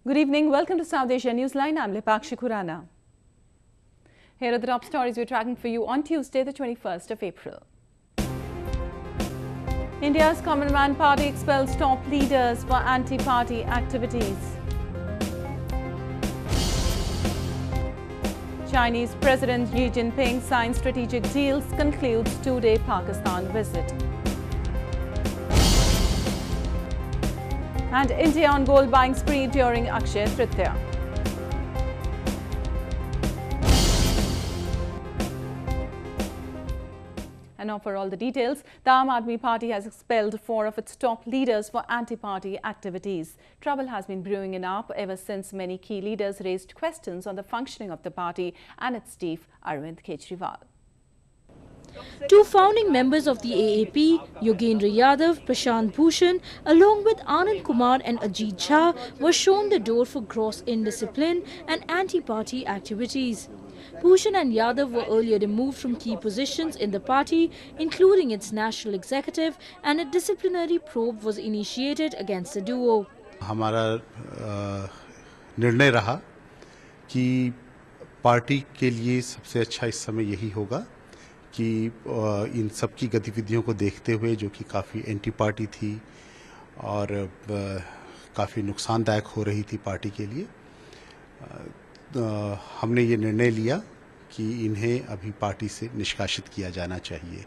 Good evening. Welcome to South Asia Newsline. I'm Lipakshi Khurana. Here are the top stories we're tracking for you on Tuesday, the 21st of April. India's Common Man Party expels top leaders for anti-party activities. Chinese President Xi Jinping signs strategic deals, concludes two-day Pakistan visit. And India on gold buying spree during Akshaya Tritiya. And now for all the details, the Aam Aadmi Party has expelled 4 of its top leaders for anti-party activities. Trouble has been brewing in AAP ever since many key leaders raised questions on the functioning of the party and its chief, Arvind Kejriwal. 2 founding members of the AAP, Yogendra Yadav, Prashant Bhushan, along with Anand Kumar and Ajit Jha, were shown the door for gross indiscipline and anti-party activities. Bhushan and Yadav were earlier removed from key positions in the party, including its national executive, and a disciplinary probe was initiated against the duo. हमारा निर्णय रहा कि party के लिए सबसे अच्छा इस समय यही होगा कि इन सब की गतिविधियों को देखते हुए, जो कि काफ़ी एंटी पार्टी थी और काफ़ी नुकसानदायक हो रही थी पार्टी के लिए, हमने ये निर्णय लिया कि इन्हें अभी पार्टी से निष्कासित किया जाना चाहिए.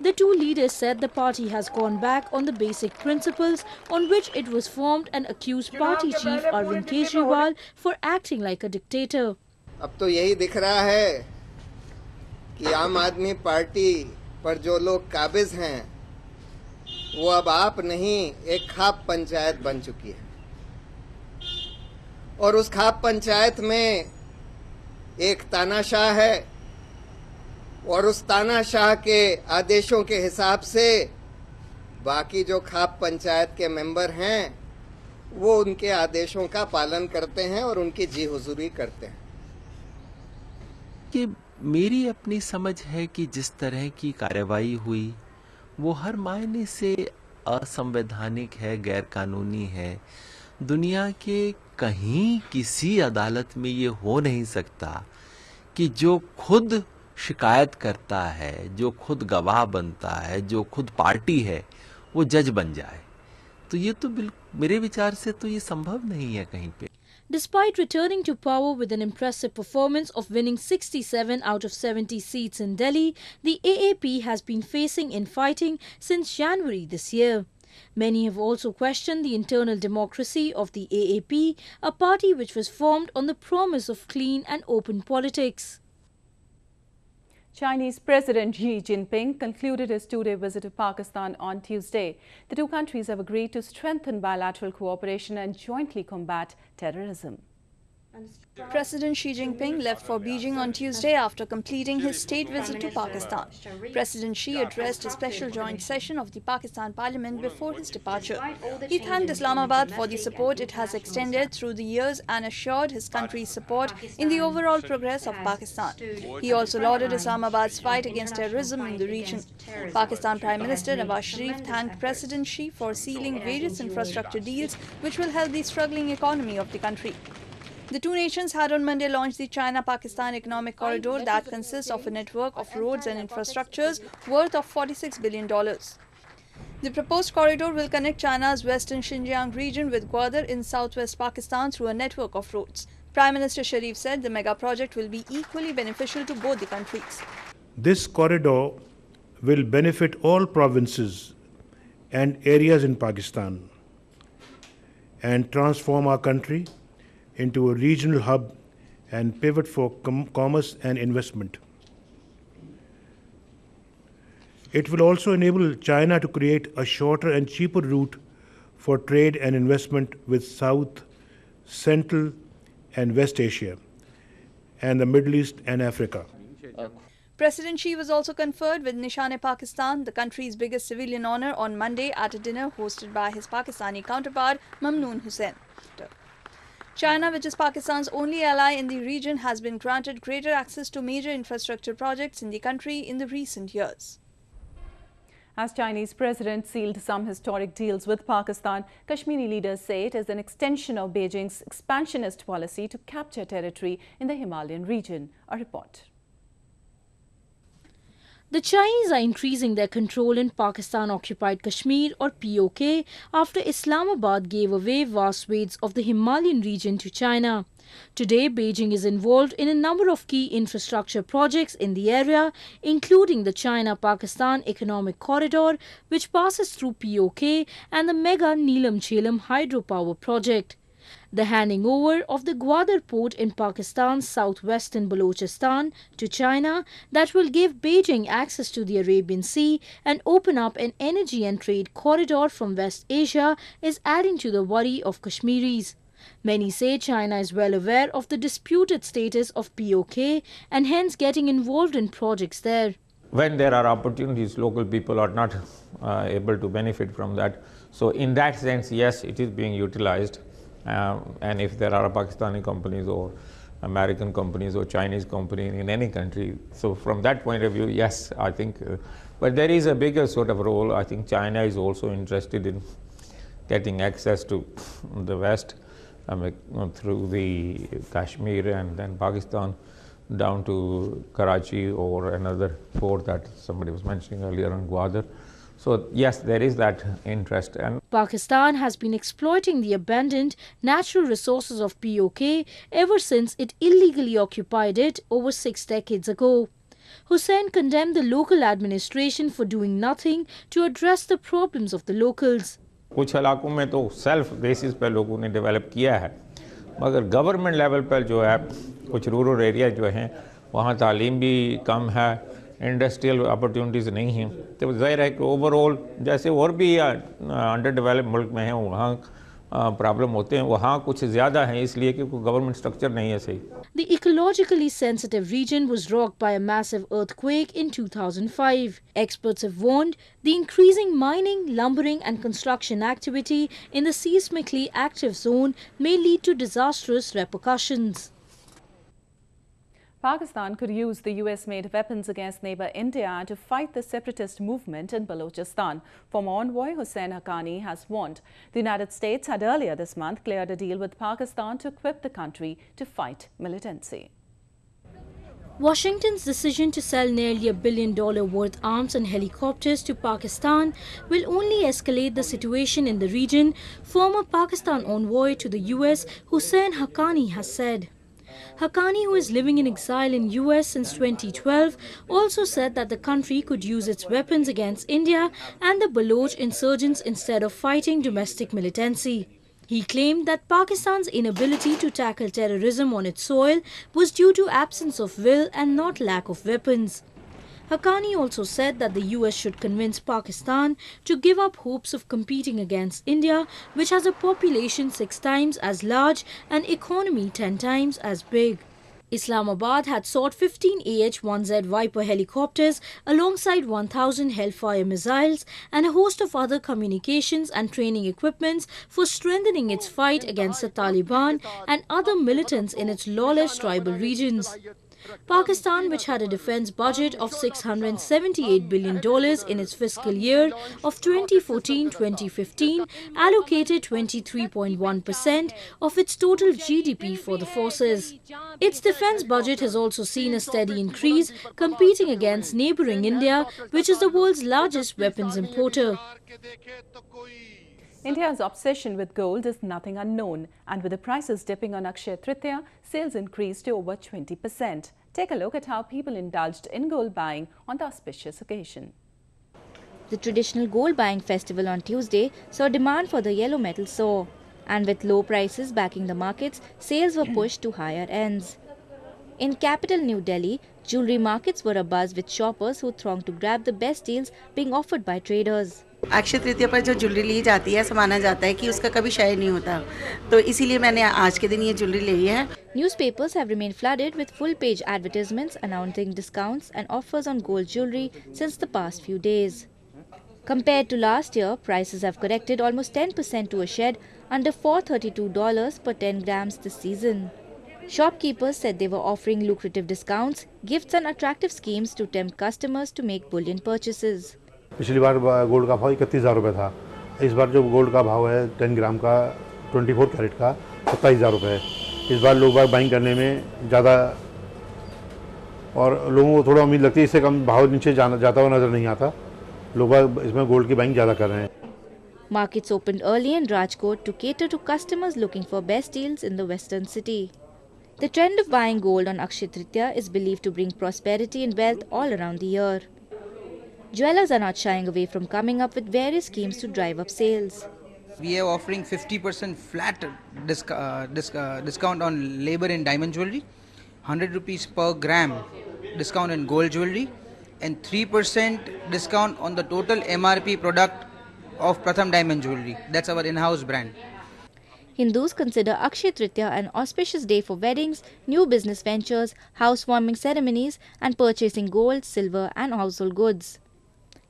The 2 leaders said the party has gone back on the basic principles on which it was formed and accused party chief Arvind Kejriwal for acting like a dictator. अब तो यही दिख रहा है कि आम आदमी पार्टी पर जो लोग काबिज हैं वो अब आप नहीं, एक खाप पंचायत बन चुकी है और उस खाप पंचायत में एक तानाशाह है और उस तानाशाह के आदेशों के हिसाब से बाकी जो खाप पंचायत के मेंबर हैं वो उनके आदेशों का पालन करते हैं और उनकी जी हुजूरी करते हैं. कि मेरी अपनी समझ है कि जिस तरह की कार्रवाई हुई वो हर मायने से असंवैधानिक है, गैर कानूनी है. दुनिया के कहीं किसी अदालत में ये हो नहीं सकता कि जो खुद शिकायत करता है, जो खुद गवाह बनता है, जो खुद पार्टी है, वो जज बन जाए. तो ये तो मेरे विचार से तो ये संभव नहीं है कहीं पे. Despite returning to power with an impressive performance of winning 67 out of 70 seats in Delhi, the AAP has been facing infighting since January this year. Many have also questioned the internal democracy of the AAP, a party which was formed on the promise of clean and open politics. Chinese President Xi Jinping concluded his 2-day visit to Pakistan on Tuesday. The 2 countries have agreed to strengthen bilateral cooperation and jointly combat terrorism. President Xi Jinping left for Beijing on Tuesday after completing his state visit to Pakistan. President Xi addressed a special joint session of the Pakistan Parliament before his departure. He thanked Islamabad for the support it has extended through the years and assured his country's support in the overall progress of Pakistan. He also lauded Islamabad's fight against terrorism in the region. Pakistan Prime Minister Nawaz Sharif thanked President Xi for sealing various infrastructure deals which will help the struggling economy of the country. The 2 nations had on Monday launched the China-Pakistan Economic Corridor that consists of a network of roads and infrastructures worth of $46 billion. The proposed corridor will connect China's western Xinjiang region with Gwadar in southwest Pakistan through a network of roads. Prime Minister Sharif said the mega project will be equally beneficial to both the countries. This corridor will benefit all provinces and areas in Pakistan and transform our country into a regional hub and pivot for commerce and investment. It will also enable China to create a shorter and cheaper route for trade and investment with South, Central and West Asia and the Middle East and Africa. President Xi was also conferred with Nishan-e-Pakistan, the country's biggest civilian honor, on Monday at a dinner hosted by his Pakistani counterpart, Mamnoon Hussain. China, which is Pakistan's only ally in the region, has been granted greater access to major infrastructure projects in the country in the recent years. As Chinese president sealed some historic deals with Pakistan, Kashmiri leaders say it is an extension of Beijing's expansionist policy to capture territory in the Himalayan region. A report. The Chinese are increasing their control in Pakistan-occupied Kashmir or POK after Islamabad gave away vast swathes of the Himalayan region to China. Today, Beijing is involved in a number of key infrastructure projects in the area, including the China-Pakistan Economic Corridor, which passes through POK, and the mega Neelam Jhelum hydropower project. The handing over of the Gwadar port in Pakistan's southwestern Balochistan to China that will give Beijing access to the Arabian Sea and open up an energy and trade corridor from West Asia is adding to the worry of Kashmiris. Many say China is well aware of the disputed status of POK and hence getting involved in projects there. When there are opportunities, local people are not able to benefit from that. So in that sense, yes, it is being utilized. And if there are Pakistani companies or American companies or Chinese company in any country, so from that point of view, yes, I think, but there is a bigger sort of role. I think China is also interested in getting access to the West through the Kashmir and then Pakistan down to Karachi or another port that somebody was mentioning earlier on Gwadar. So yes, there is that interest. And Pakistan has been exploiting the abundant natural resources of POK ever since it illegally occupied it over 6 decades ago. Hussain condemned the local administration for doing nothing to address the problems of the locals. कुछ इलाकों में तो self basis पे लोगों ने develop किया है, मगर गवर्नमेंट लेवल पर जो है कुछ रूरल एरिया जो हैं वहाँ तालीम भी कम है, इंडस्ट्रियल अपॉर्चुनिटीज़ नहीं हैं, तो ज़ाहिर है कि ओवरऑल जैसे और भी अंडर डेवलप मुल्क में हैं वहाँ प्रॉब्लम होते हैं, वहाँ कुछ ज़्यादा हैं इसलिए कि गवर्नमेंट स्ट्रक्चर नहीं है सही. The ecologically sensitive region was rocked by a massive earthquake in 2005. Experts have warned the increasing mining, lumbering and construction activity in the seismically active zone may lead to disastrous repercussions. Pakistan could use the US-made weapons against neighbour India to fight the separatist movement in Balochistan. Former envoy Hussain Haqqani has warned. The United States had earlier this month cleared a deal with Pakistan to equip the country to fight militancy. Washington's decision to sell nearly $1 billion worth arms and helicopters to Pakistan will only escalate the situation in the region, former Pakistan envoy to the US Hussain Haqqani has said. Haqqani, who is living in exile in US since 2012, also said that the country could use its weapons against India and the Baloch insurgents instead of fighting domestic militancy. He claimed that Pakistan's inability to tackle terrorism on its soil was due to absence of will and not lack of weapons. Haqqani also said that the US should convince Pakistan to give up hopes of competing against India, which has a population 6 times as large and economy 10 times as big. Islamabad had sought 15 AH-1Z Viper helicopters alongside 1,000 Hellfire missiles and a host of other communications and training equipments for strengthening its fight against the Taliban and other militants in its lawless tribal regions. Pakistan, which had a defense budget of $678 billion in its fiscal year of 2014-2015, allocated 23.1% of its total GDP for the forces. Its defense budget has also seen a steady increase, competing against neighbouring India, which is the world's largest weapons importer. India's obsession with gold is nothing unknown, and with the prices dipping on Akshaya Tritiya, sales increased to over 20%. Take a look at how people indulged in gold buying on the auspicious occasion. The traditional gold buying festival on Tuesday saw demand for the yellow metal soar, and with low prices backing the markets, sales were pushed to higher ends. In capital New Delhi, jewellery markets were abuzz with shoppers who thronged to grab the best deals being offered by traders. Akshaya Tritiya पर जो jewellery ली जाती है ऐसा माना जाता है कि उसका कभी क्षय नहीं होता, तो इसीलिए मैंने आज के दिन ये ज्वेलरी ली है. Newspapers have remained flooded with full-page advertisements announcing discounts and offers on gold jewelry since the past few days. Compared to last year, prices have corrected almost 10% to a shed under $432 per 10 grams this season. Shopkeepers said they were offering lucrative discounts, gifts and attractive schemes to tempt customers to make bullion purchases. पिछली बार gold का भाव 31,000 रुपये था। इस बार जो gold का भाव है 10 ग्राम का 24 कैरेट का 27,000 रुपये है। इस बार लोग बाइंग करने में ज़्यादा और लोगों को थोड़ा उम्मीद लगती है इससे कम भाव नीचे जाता हुआ नज़र नहीं आता। लोग इसमें गोल्ड की बाइंग ज़्यादा कर रहे हैं। Markets opened early in Rajkot to cater to customers looking for best deals in the western city. The trend of buying gold on Akshaya Tritiya is believed to bring prosperity and wealth all around the year. Jewelers are not shying away from coming up with various schemes to drive up sales. We are offering 50% flat discount on labor in diamond jewelry, 100 rupees per gram discount in gold jewelry, and 3% discount on the total MRP product of Pratham Diamond Jewelry. That's our in-house brand. Hindus consider Akshaya Tritiya an auspicious day for weddings, new business ventures, housewarming ceremonies, and purchasing gold, silver, and household goods.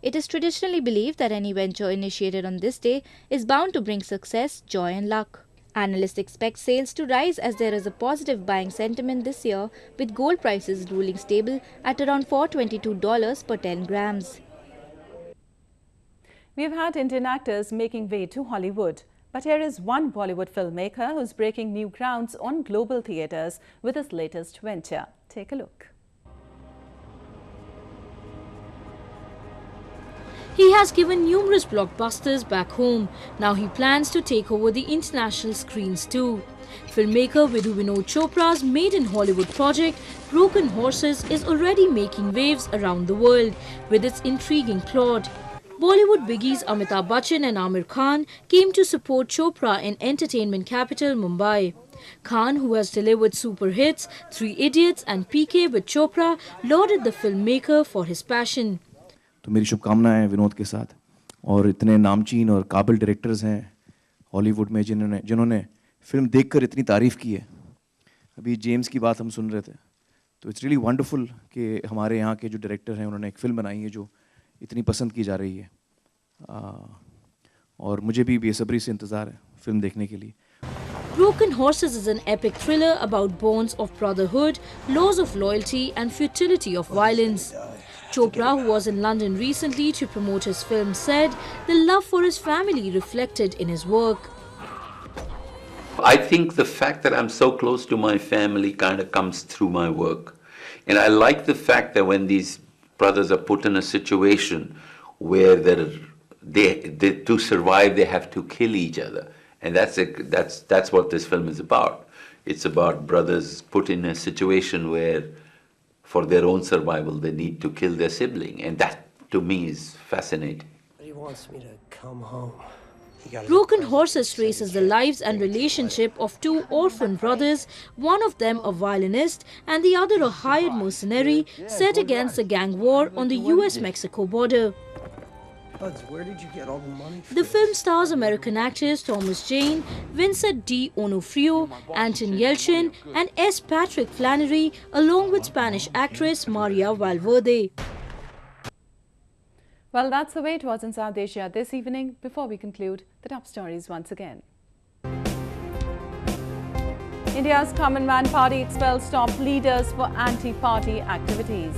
It is traditionally believed that any venture initiated on this day is bound to bring success, joy, and luck. Analysts expect sales to rise as there is a positive buying sentiment this year, with gold prices ruling stable at around $422 per 10 grams. We've had Indian actors making way to Hollywood. But here is one Bollywood filmmaker who's breaking new grounds on global theatres with his latest venture. Take a look. He has given numerous blockbusters back home. Now he plans to take over the international screens too. Filmmaker Vidhu Vinod Chopra's Made in Hollywood project, Broken Horses, is already making waves around the world with its intriguing plot. Bollywood biggies Amitabh Bachchan and Aamir Khan came to support Chopra in entertainment capital Mumbai. Khan, who has delivered super hits Three Idiots and PK with Chopra, lauded the filmmaker for his passion. तो मेरी शुभकामनाएं हैं विनोद के साथ और इतने नामचीन और काबिल डायरेक्टर्स हैं हॉलीवुड में जिन्होंने फिल्म देखकर इतनी तारीफ़ की है। अभी जेम्स की बात हम सुन रहे थे, तो इट्स रियली वंडरफुल कि हमारे यहाँ के जो डायरेक्टर हैं उन्होंने एक फ़िल्म बनाई है जो इतनी पसंद की जा रही है और मुझे भी बेसब्री से इंतज़ार है फिल्म देखने के लिए। Broken Horses is an epic thriller about bonds of brotherhood, laws of loyalty and futility of violence. Chopra, who was in London recently to promote his film, said the love for his family reflected in his work. I think the fact that I'm so close to my family kind of comes through my work. And I like the fact that when these brothers are put in a situation where they to survive, they have to kill each other. And that's what this film is about. It's about brothers put in a situation where for their own survival, they need to kill their sibling. And that, to me, is fascinating. He wants me to come home. Broken Horses traces the lives and relationship of two orphan brothers, one of them a violinist and the other a hired mercenary set against the gang war on the US-Mexico border. Where did you get all the money from? The film stars American actors Thomas Jane, Vincent D'Onofrio, Anton Yelchin and S. Patrick Flannery, along with Spanish actress Maria Valverde. Well, that's the way it was in South Asia this evening. Before we conclude, the top stories once again. India's Common Man Party expels top leaders for anti-party activities.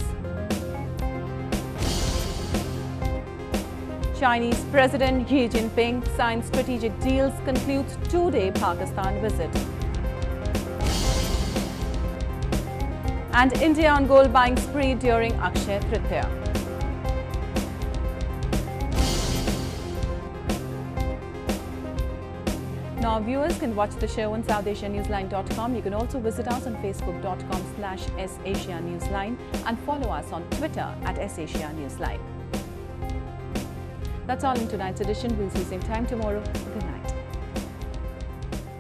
Chinese President Xi Jinping signs strategic deals, concludes two-day Pakistan visit. And India on gold buying spree during Akshaya Tritiya. Now viewers can watch the show on SouthAsiaNewsline.com. You can also visit us on Facebook.com/SAsiaNewsline and follow us on Twitter @SAsiaNewsline. That's all in tonight's edition. We'll see you same time tomorrow. Good night.